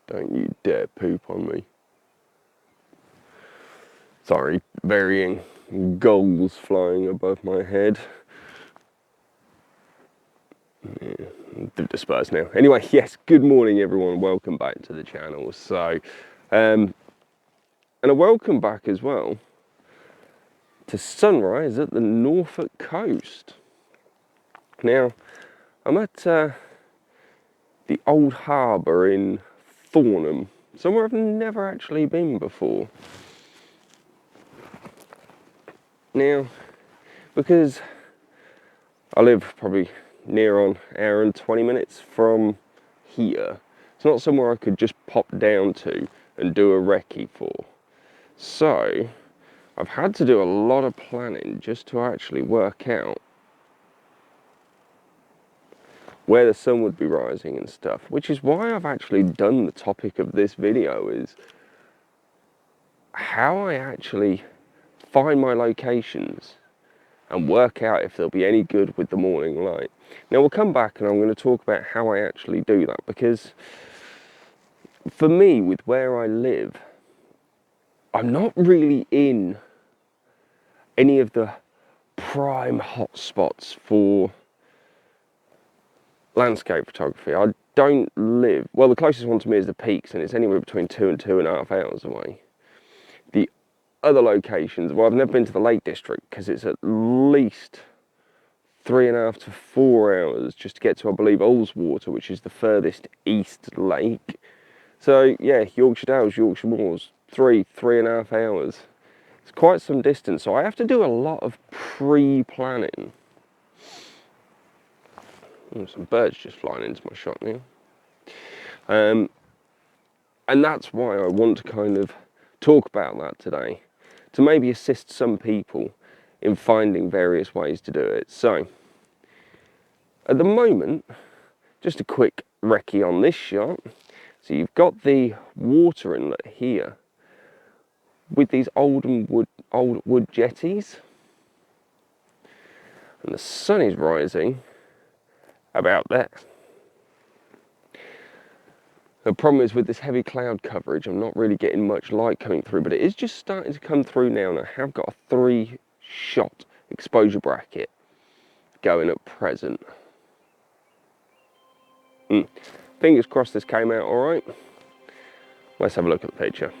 Don't you dare poop on me. Sorry, varying gulls flying above my head. Yeah, they've dispersed now. Anyway, yes, good morning everyone. Welcome back to the channel. So, and a welcome back as well to sunrise at the Norfolk coast. Now, I'm at the Old Harbour in Thornham, somewhere I've never actually been before. Now, because I live probably near on hour and 20 minutes from here, it's not somewhere I could just pop down to and do a recce for. So, I've had to do a lot of planning just to actually work out where the sun would be rising and stuff, which is why I've actually done the topic of this video, is how I actually find my locations and work out if they'll be any good with the morning light. Now we'll come back and I'm going to talk about how I actually do that, because for me, with where I live, I'm not really in any of the prime hotspots for landscape photography. I don't live, well, the closest one to me is the Peaks, and it's anywhere between 2 and 2.5 hours away. The other locations, well, I've never been to the Lake District because it's at least 3.5 to 4 hours just to get to, I believe, Ullswater, which is the furthest east lake. So yeah, Yorkshire Dales, Yorkshire Moors, 3.5 hours. It's quite some distance, so I have to do a lot of pre-planning. Some birds just flying into my shot now. And that's why I want to kind of talk about that today, to maybe assist some people in finding various ways to do it. So, at the moment, just a quick recce on this shot. So you've got the water inlet here with these old wood jetties, and the sun is rising about there. The problem is with this heavy cloud coverage, I'm not really getting much light coming through, but it is just starting to come through now, and I have got a 3-shot exposure bracket going at present. Fingers crossed this came out all right. Let's have a look at the picture.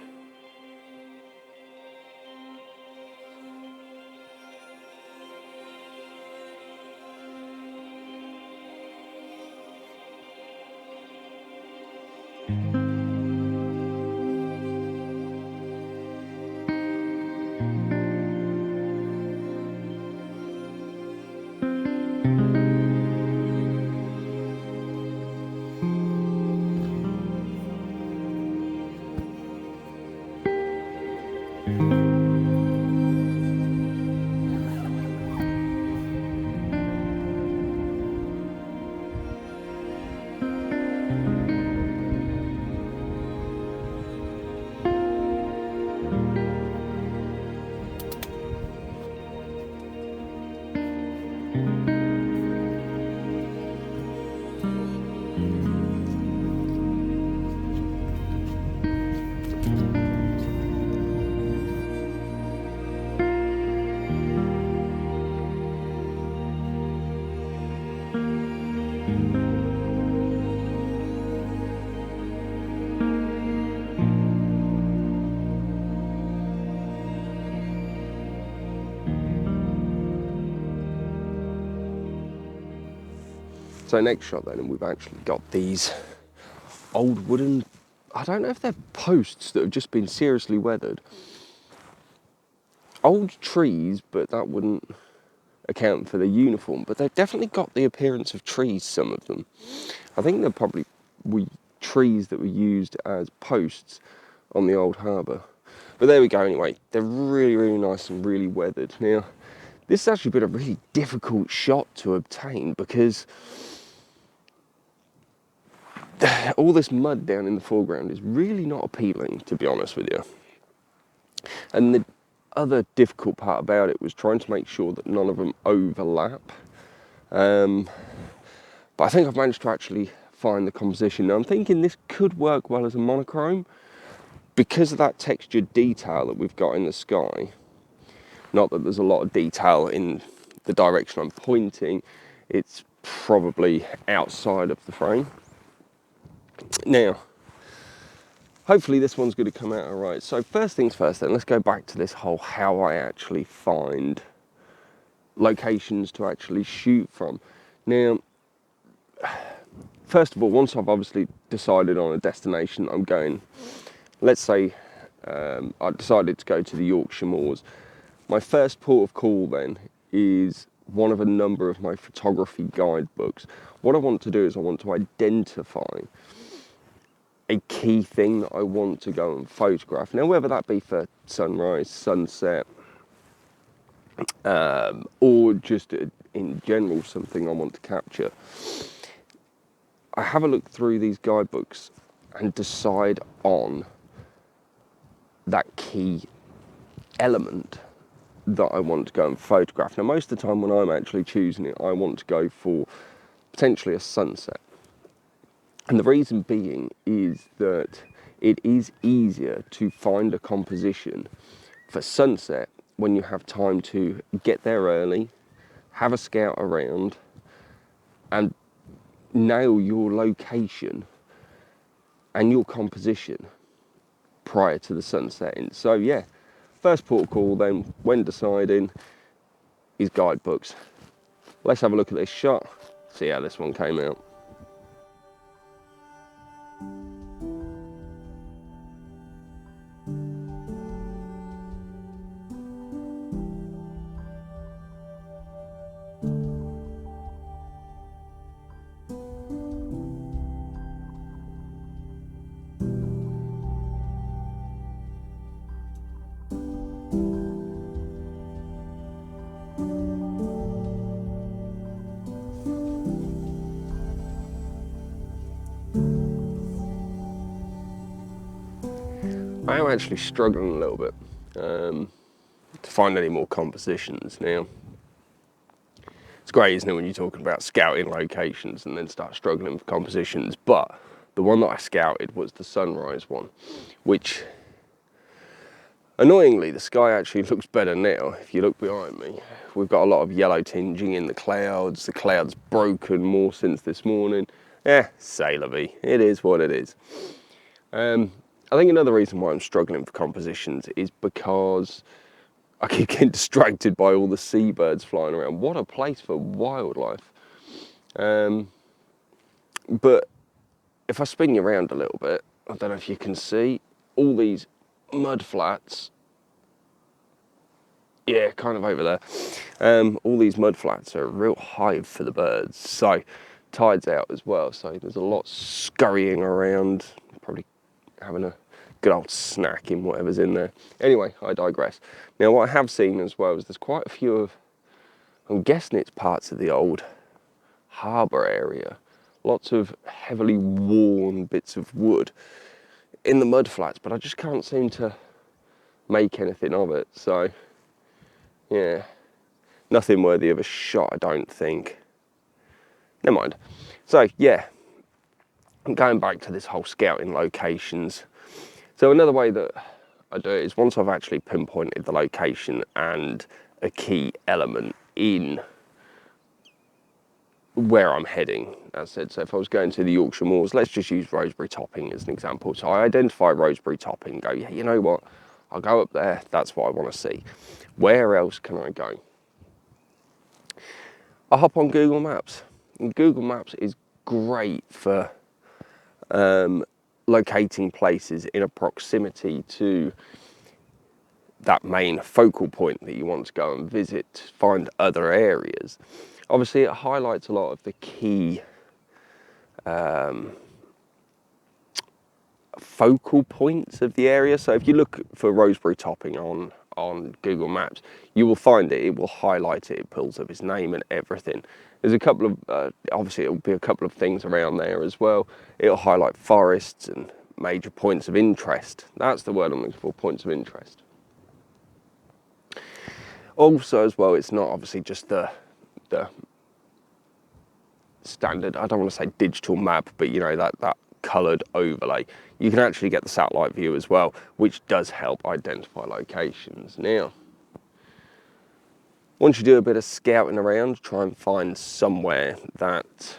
So next shot then, and we've actually got these old wooden, I don't know if they're posts that have just been seriously weathered. Old trees, but that wouldn't account for the uniform, but they've definitely got the appearance of trees, some of them. I think they're probably trees that were used as posts on the Old Harbour. But there we go anyway, they're really, really nice and really weathered. Now, this has actually been a really difficult shot to obtain because all this mud down in the foreground is really not appealing, to be honest with you. And the other difficult part about it was trying to make sure that none of them overlap. But I think I've managed to actually find the composition. Now I'm thinking this could work well as a monochrome because of that textured detail that we've got in the sky. Not that there's a lot of detail in the direction I'm pointing, it's probably outside of the frame. Now, hopefully this one's going to come out all right. So first things first then, let's go back to this whole how I actually find locations to actually shoot from. Now, first of all, once I've obviously decided on a destination I'm going, let's say I decided to go to the Yorkshire Moors. My first port of call then is one of a number of my photography guidebooks. What I want to do is I want to identify a key thing that I want to go and photograph. Now, whether that be for sunrise, sunset, or just in general something I want to capture, I have a look through these guidebooks and decide on that key element that I want to go and photograph. Now, most of the time when I'm actually choosing it, I want to go for potentially a sunset. And the reason being is that it is easier to find a composition for sunset when you have time to get there early, have a scout around, and nail your location and your composition prior to the sun setting. So yeah, first port of call then when deciding is guidebooks. Let's have a look at this shot, see how this one came out. I am actually struggling a little bit to find any more compositions now. It's great, isn't it, when you're talking about scouting locations and then start struggling for compositions, but the one that I scouted was the sunrise one, which annoyingly the sky actually looks better now. If you look behind me, we've got a lot of yellow tinging in the clouds broken more since this morning. C'est la vie, it is what it is. I think another reason why I'm struggling for compositions is because I keep getting distracted by all the seabirds flying around. What a place for wildlife. But if I spin you around a little bit, I don't know if you can see all these mud flats. Yeah, kind of over there. All these mud flats are a real hive for the birds. So tide's out as well, so there's a lot scurrying around, probably having a good old snack in whatever's in there. Anyway, I digress. Now, what I have seen as well is there's quite a few of, I'm guessing it's parts of the old harbour area. Lots of heavily worn bits of wood in the mud flats, but I just can't seem to make anything of it. So, yeah, nothing worthy of a shot, I don't think. Never mind. So, yeah, I'm going back to this whole scouting locations. So another way that I do it is once I've actually pinpointed the location and a key element in where I'm heading, as I said, so if I was going to the Yorkshire Moors, let's just use Rosebery Topping as an example. So I identify Rosebery Topping, go, yeah, you know what, I'll go up there, that's what I want to see. Where else can I go? I hop on Google Maps, and Google Maps is great for locating places in a proximity to that main focal point that you want to go and visit, find other areas. Obviously, it highlights a lot of the key focal points of the area. So if you look for Rosebery Topping on Google Maps, you will find it. It will highlight it. It pulls up its name and everything. There's a couple of, obviously it'll be a couple of things around there as well. It'll highlight forests and major points of interest. That's the word I'm looking for, points of interest. Also as well, it's not obviously just the standard, I don't want to say digital map, but you know, that coloured overlay. You can actually get the satellite view as well, which does help identify locations. Now, once you do a bit of scouting around, try and find somewhere that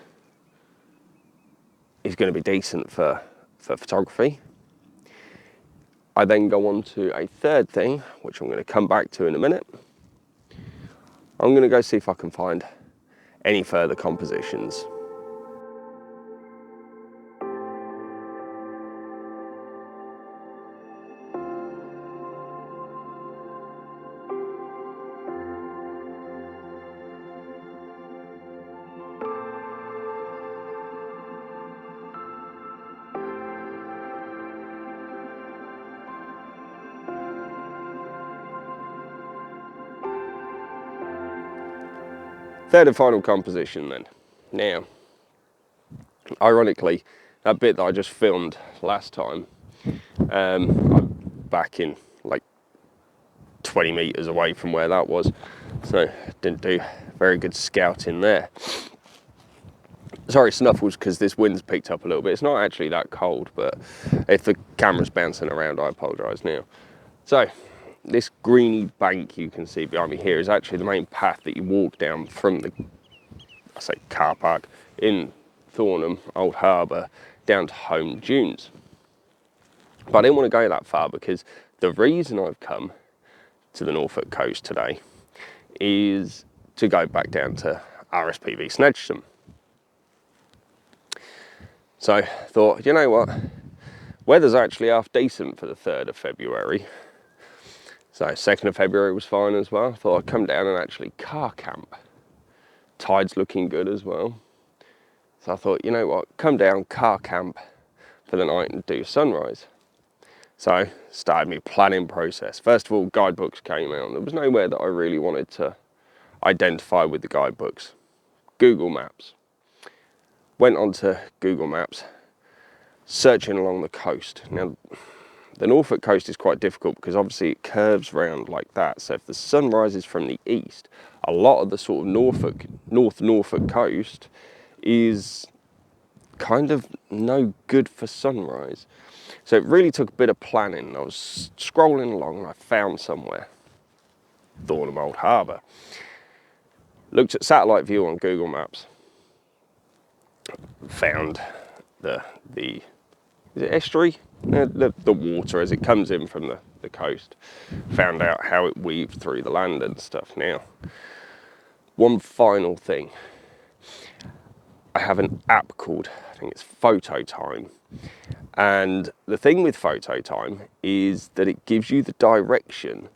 is going to be decent for photography. I then go on to a third thing, which I'm going to come back to in a minute. I'm going to go see if I can find any further compositions. Third and final composition then. Now, ironically, that bit that I just filmed last time, I'm back in like 20 metres away from where that was, so didn't do very good scouting there. Sorry, Snuffles, because this wind's picked up a little bit. It's not actually that cold, but if the camera's bouncing around, I apologise now. So, this greeny bank you can see behind me here is actually the main path that you walk down from the, I say, car park in Thornham Old Harbour down to Home Dunes. But I didn't want to go that far because the reason I've come to the Norfolk coast today is to go back down to RSPB Snedsham. So I thought, you know what, weather's actually half decent for the 3rd of February. So 2nd of February was fine as well. I thought I'd come down and actually car camp. Tide's looking good as well. So I thought, you know what, come down, car camp for the night and do sunrise. So started my planning process. First of all, guidebooks came out. There was nowhere that I really wanted to identify with the guidebooks. Google Maps. Went onto Google Maps, searching along the coast. Now, the Norfolk coast is quite difficult because obviously it curves round like that. So if the sun rises from the east, a lot of the sort of North Norfolk coast is kind of no good for sunrise. So it really took a bit of planning. I was scrolling along and I found somewhere. Thornham Old Harbour. Looked at satellite view on Google Maps. Found the is it estuary? The water as it comes in from the coast. Found out how it weaved through the land and stuff. Now, one final thing. I have an app called, I think it's Photo Time. And the thing with Photo Time is that it gives you the direction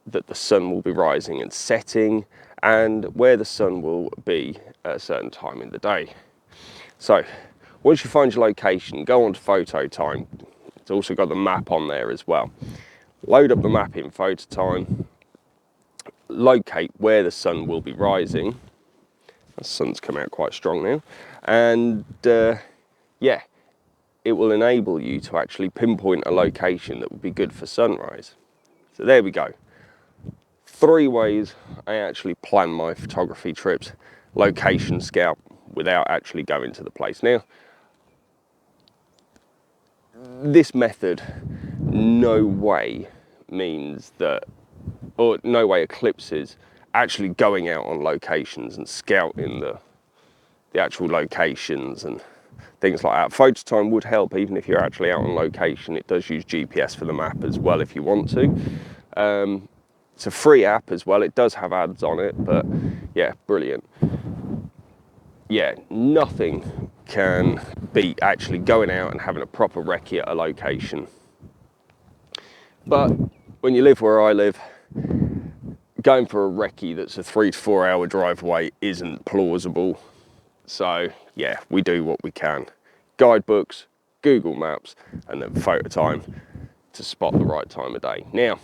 that the sun will be rising and setting and where the sun will be at a certain time in the day. So, once you find your location, go on to Photo Time. It's also got the map on there as well. Load up the map in Photo Time, locate where the sun will be rising. The sun's come out quite strong now. And yeah, it will enable you to actually pinpoint a location that would be good for sunrise. So there we go. 3 ways I actually plan my photography trips. Location scout without actually going to the place. Now, this method no way means that, or no way eclipses actually going out on locations and scouting the actual locations and things like that. Photo Time would help even if you're actually out on location. It does use GPS for the map as well if you want to. It's a free app as well. It does have ads on it, but yeah, brilliant. Yeah, nothing can beat actually going out and having a proper recce at a location. But when you live where I live, going for a recce that's a 3 to 4 hour drive away isn't plausible. So yeah, we do what we can. Guidebooks, Google Maps, and then Photo Time to spot the right time of day. Now,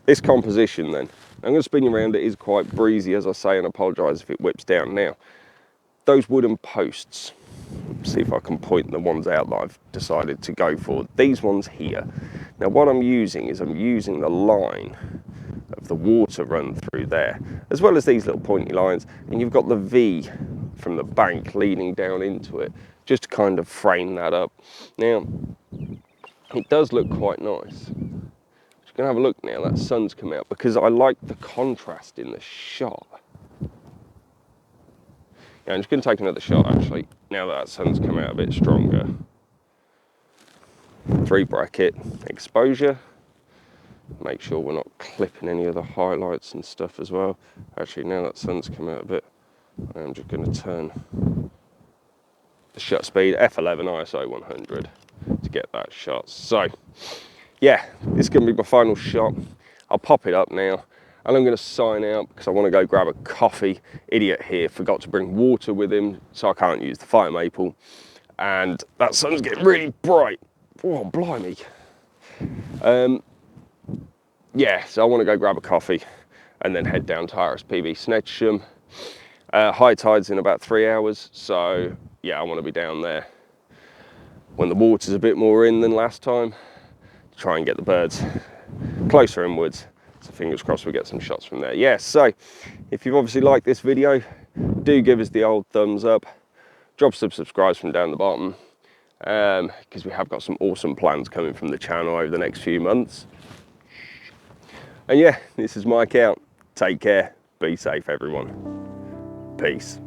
this composition then, I'm going to spin you around. It is quite breezy, as I say, and I apologise if it whips down. Now, those wooden posts, see if I can point the ones out that I've decided to go for. These ones here. Now, what I'm using is I'm using the line of the water run through there, as well as these little pointy lines, and you've got the V from the bank leading down into it, just to kind of frame that up. Now, it does look quite nice. Just gonna have a look now, that sun's come out, because I like the contrast in the shot. Yeah, I'm just gonna take another shot actually, now that sun's come out a bit stronger. 3 bracket exposure. Make sure we're not clipping any of the highlights and stuff as well. Actually, now that sun's come out a bit, I'm just gonna turn the shutter speed, F11 ISO 100 to get that shot. So yeah, this is going to be my final shot. I'll pop it up now and I'm going to sign out because I want to go grab a coffee. Idiot here forgot to bring water with him, so I can't use the fire maple, and that sun's getting really bright. Oh blimey. Yeah, so I want to go grab a coffee and then head down to RSPB Snetcham. High tide's in about 3 hours, so yeah, I want to be down there when the water's a bit more in than last time, to try and get the birds closer inwards. So fingers crossed we get some shots from there. Yeah, so if you've obviously liked this video, do give us the old thumbs up. Drop some subscribes from down the bottom, because we have got some awesome plans coming from the channel over the next few months. And yeah, this is Mike out. Take care. Be safe, everyone. Peace.